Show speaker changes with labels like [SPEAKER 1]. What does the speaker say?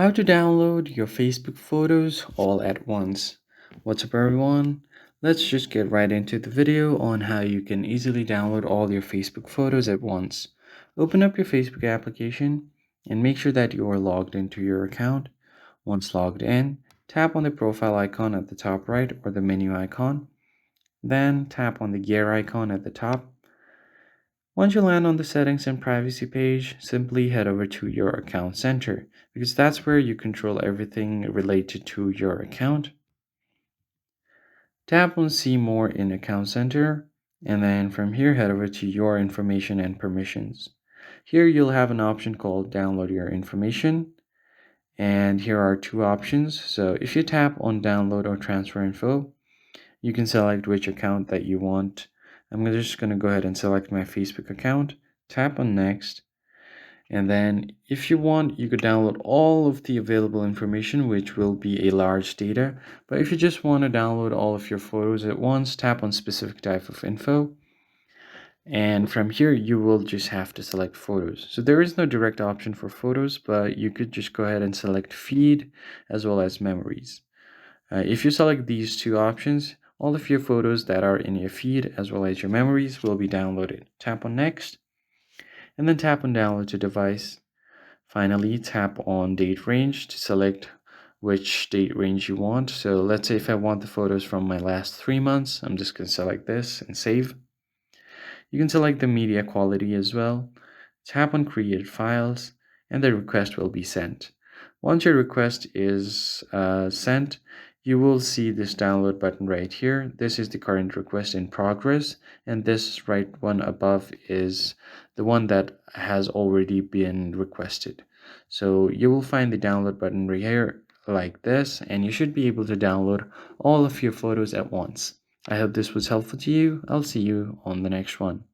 [SPEAKER 1] How to download your Facebook photos all at once. What's up, everyone? Let's just get right into the video on how you can easily download all your Facebook photos at once. Open up your Facebook application and make sure that you are logged into your account. Once logged in, tap on the profile icon at the top right or the menu icon. Then tap on the gear icon at the top. Once you land on the settings and privacy page, simply head over to your account center because that's where you control everything related to your account. Tap on see more in account center and then from here head over to your information and permissions. Here you'll have an option called download your information and here are two options. So if you tap on download or transfer info, you can select which account that you want. I'm just going to go ahead and select my Facebook account, tap on next, and then if you want, you could download all of the available information, which will be a large data. But if you just want to download all of your photos at once, tap on specific type of info. And from here, you will just have to select photos. So there is no direct option for photos, but you could just go ahead and select feed as well as memories. If you select these two options, all of your photos that are in your feed as well as your memories will be downloaded. Tap on next and then tap on download to device. Finally, tap on date range to select which date range you want. So let's say if I want the photos from my last 3 months, I'm just going to select this and save. You can select the media quality as well. Tap on create files and the request will be sent. Once your request is sent, you will see this download button right here. This is the current request in progress, and this right one above is the one that has already been requested. So you will find the download button right here like this, and you should be able to download all of your photos at once. I hope this was helpful to you. I'll see you on the next one.